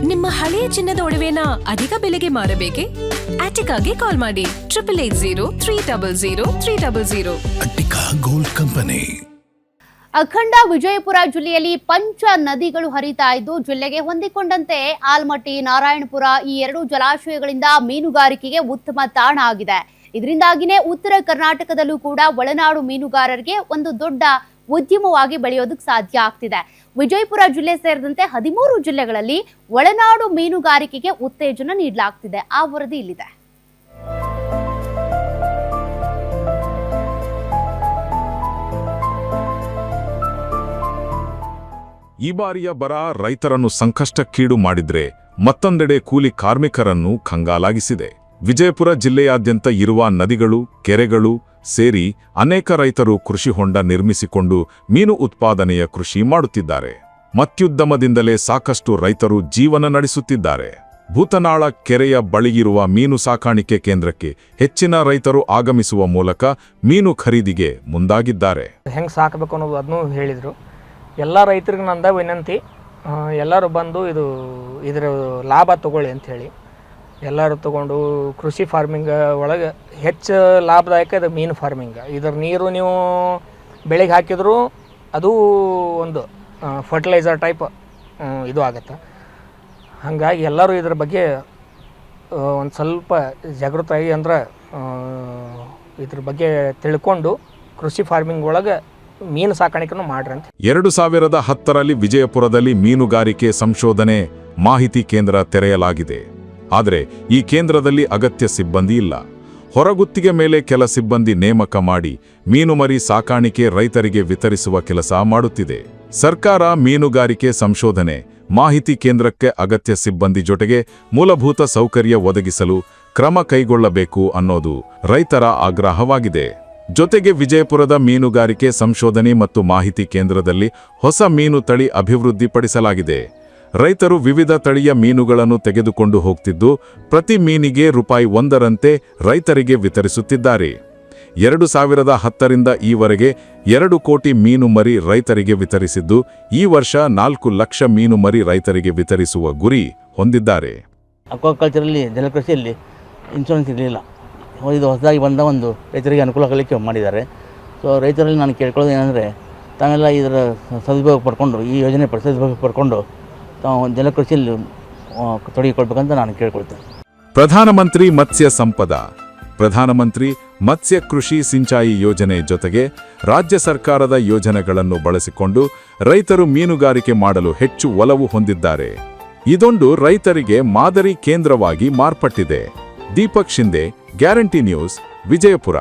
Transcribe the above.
ನಿಮ್ಮ ಹಳೆಯ ಚಿನ್ನದ ಒಡವೆನ ಅಧಿಕ ಬೆಲೆಗೆ ಮಾರಬೇಕೆ? ಆಟಿಕಾಗೆ ಕಾಲ್ ಮಾಡಿ 8880 ಅಟ್ಟಿಕಾ ಗೋಲ್ಡ್ ಕಂಪನಿ. ಅಖಂಡ ವಿಜಯಪುರ ಜಿಲ್ಲೆಯಲ್ಲಿ ಪಂಚ ನದಿಗಳು ಹರಿತಾ ಇದ್ದು ಜಿಲ್ಲೆಗೆ ಹೊಂದಿಕೊಂಡಂತೆ ಆಲ್ಮಟ್ಟಿ, ನಾರಾಯಣಪುರ ಈ ಎರಡು ಜಲಾಶಯಗಳಿಂದ ಮೀನುಗಾರಿಕೆಗೆ ಉತ್ತಮ ತಾಣ ಆಗಿದೆ. ಇದರಿಂದಾಗಿನೇ ಉತ್ತರ ಕರ್ನಾಟಕದಲ್ಲೂ ಕೂಡ ಒಳನಾಡು ಮೀನುಗಾರರಿಗೆ ಒಂದು ದೊಡ್ಡ ಉದ್ಯಮವಾಗಿ ಬೆಳೆಯೋದಕ್ಕೆ ಸಾಧ್ಯ ಆಗ್ತಿದೆ. ವಿಜಯಪುರ ಜಿಲ್ಲೆ ಸೇರಿದಂತೆ 13 ಜಿಲ್ಲೆಗಳಲ್ಲಿ ಒಳನಾಡು ಮೀನುಗಾರಿಕೆಗೆ ಉತ್ತೇಜನ ನೀಡಲಾಗ್ತಿದೆ. ಆ ವರದಿ ಇಲ್ಲಿದೆ. ಈ ಬಾರಿಯ ಬರ ರೈತರನ್ನು ಸಂಕಷ್ಟಕ್ಕೀಡು ಮಾಡಿದ್ರೆ ಮತ್ತೊಂದೆಡೆ ಕೂಲಿ ಕಾರ್ಮಿಕರನ್ನು ಕಂಗಾಲಾಗಿಸಿದೆ. ವಿಜಯಪುರ ಜಿಲ್ಲೆಯಾದ್ಯಂತ ಇರುವ ನದಿಗಳು, ಕೆರೆಗಳು ಸೇರಿ ಅನೇಕ ರೈತರು ಕೃಷಿ ಹೊಂಡ ನಿರ್ಮಿಸಿಕೊಂಡು ಮೀನು ಉತ್ಪಾದನೆಯ ಕೃಷಿ ಮಾಡುತ್ತಿದ್ದಾರೆ. ಮತ್ಯುದ್ಯಮದಿಂದಲೇ ಸಾಕಷ್ಟು ರೈತರು ಜೀವನ ನಡೆಸುತ್ತಿದ್ದಾರೆ. ಭೂತನಾಳ ಕೆರೆಯ ಬಳಿಯಿರುವ ಮೀನು ಸಾಕಾಣಿಕೆ ಕೇಂದ್ರಕ್ಕೆ ಹೆಚ್ಚಿನ ರೈತರು ಆಗಮಿಸುವ ಮೂಲಕ ಮೀನು ಖರೀದಿಗೆ ಮುಂದಾಗಿದ್ದಾರೆ. ಹೆಂಗೆ ಸಾಕಬೇಕು ಅನ್ನೋದು ಅದನ್ನು ಹೇಳಿದರು. ಎಲ್ಲ ರೈತರಿಗೆ ನಂದ ವಿನಂತಿ, ಎಲ್ಲರೂ ಬಂದು ಇದರ ಲಾಭ ತಗೊಳ್ಳಿ ಅಂಥೇಳಿ ಎಲ್ಲರೂ ತಗೊಂಡು ಕೃಷಿ ಫಾರ್ಮಿಂಗ್ ಒಳಗೆ ಹೆಚ್ಚು ಲಾಭದಾಯಕ ಇದು ಮೀನು ಫಾರ್ಮಿಂಗ್. ಇದರ ನೀರು ನೀವು ಬೆಳೆಗೆ ಹಾಕಿದರೂ ಅದು ಒಂದು ಫರ್ಟಿಲೈಸರ್ ಟೈಪ್ ಇದು ಆಗುತ್ತೆ. ಹಾಗಾಗಿ ಎಲ್ಲರೂ ಇದ್ರ ಬಗ್ಗೆ ಒಂದು ಸ್ವಲ್ಪ ಜಾಗೃತರಾಗಿ ಅಂದ್ರೆ ಇದ್ರ ಬಗ್ಗೆ ತಿಳ್ಕೊಂಡು ಕೃಷಿ ಫಾರ್ಮಿಂಗ್ ಒಳಗೆ ಮೀನು ಸಾಕಾಣಿಕೆಯನ್ನು ಮಾಡ್ರಿ ಅಂತ. 2010ರಲ್ಲಿ ವಿಜಯಪುರದಲ್ಲಿ ಮೀನುಗಾರಿಕೆ ಸಂಶೋಧನೆ ಮಾಹಿತಿ ಕೇಂದ್ರ ತೆರೆಯಲಾಗಿದೆ. ಆದರೆ ಈ ಕೇಂದ್ರದಲ್ಲಿ ಅಗತ್ಯ ಸಿಬ್ಬಂದಿ ಇಲ್ಲ. ಹೊರಗುತ್ತಿಗೆ ಮೇಲೆ ಕೆಲ ಸಿಬ್ಬಂದಿ ನೇಮಕ ಮಾಡಿ ಮೀನುಮರಿ ಸಾಕಾಣಿಕೆ ರೈತರಿಗೆ ವಿತರಿಸುವ ಕೆಲಸ ಮಾಡುತ್ತಿದೆ. ಸರ್ಕಾರ ಮೀನುಗಾರಿಕೆ ಸಂಶೋಧನೆ ಮಾಹಿತಿ ಕೇಂದ್ರಕ್ಕೆ ಅಗತ್ಯ ಸಿಬ್ಬಂದಿ ಜೊತೆಗೆ ಮೂಲಭೂತ ಸೌಕರ್ಯ ಒದಗಿಸಲು ಕ್ರಮ ಕೈಗೊಳ್ಳಬೇಕು ಅನ್ನೋದು ರೈತರ ಆಗ್ರಹವಾಗಿದೆ. ಜೊತೆಗೆ ವಿಜಯಪುರದ ಮೀನುಗಾರಿಕೆ ಸಂಶೋಧನೆ ಮತ್ತು ಮಾಹಿತಿ ಕೇಂದ್ರದಲ್ಲಿ ಹೊಸ ಮೀನು ತಳಿ ಅಭಿವೃದ್ಧಿಪಡಿಸಲಾಗಿದೆ. ರೈತರು ವಿವಿಧ ತಳಿಯ ಮೀನುಗಳನ್ನು ತೆಗೆದುಕೊಂಡು ಹೋಗ್ತಿದ್ದು ಪ್ರತಿ ಮೀನಿಗೆ ₹1ರಂತೆ ರೈತರಿಗೆ ವಿತರಿಸುತ್ತಿದ್ದಾರೆ. 2010ರಿಂದ ಈವರೆಗೆ 2 ಕೋಟಿ ಮೀನು ಮರಿ ರೈತರಿಗೆ ವಿತರಿಸಿದ್ದು ಈ ವರ್ಷ 4 ಲಕ್ಷ ಮೀನು ಮರಿ ರೈತರಿಗೆ ವಿತರಿಸುವ ಗುರಿ ಹೊಂದಿದ್ದಾರೆ. ಅಕ್ವಾಕಲ್ಚರಲ್ಲಿ ಜಲಕೃಷಿಯಲ್ಲಿ ಇನ್ಶೂರೆನ್ಸ್ ಇರಲಿಲ್ಲ. ಇದು ಹೊಸದಾಗಿ ಬಂದ ಒಂದು ರೈತರಿಗೆ ಅನುಕೂಲ ಆಗಲಿಕ್ಕೆ ಮಾಡಿದ್ದಾರೆ. ಸೊ ರೈತರಲ್ಲಿ ನಾನು ಕೇಳ್ಕೊಳ್ಳೋದು ಏನಂದರೆ ತಾವೆಲ್ಲ ಇದರ ಸದುಪಯೋಗ ಪಡ್ಕೊಂಡು ಈ ಯೋಜನೆ ಸದುಪಯೋಗ ಪಡ್ಕೊಂಡು ತಾವು ಜಲಕೃಷಿಯಲ್ಲಿ ತೊಡಗಿಕೊಳ್ಬೇಕಂತ ನಾನು ಕೇಳ್ಕೊಳ್ತೇನೆ. ಪ್ರಧಾನಮಂತ್ರಿ ಮತ್ಸ್ಯ ಸಂಪದ, ಪ್ರಧಾನಮಂತ್ರಿ ಮತ್ಸ್ಯ ಕೃಷಿ ಸಿಂಚಾಯಿ ಯೋಜನೆ ಜೊತೆಗೆ ರಾಜ್ಯ ಸರ್ಕಾರದ ಯೋಜನೆಗಳನ್ನು ಬಳಸಿಕೊಂಡು ರೈತರು ಮೀನುಗಾರಿಕೆ ಮಾಡಲು ಹೆಚ್ಚು ಒಲವು ಹೊಂದಿದ್ದಾರೆ. ಇದೊಂದು ರೈತರಿಗೆ ಮಾದರಿ ಕೇಂದ್ರವಾಗಿ ಮಾರ್ಪಟ್ಟಿದೆ. Deepak Shinde, guarantee news, Vijayapura.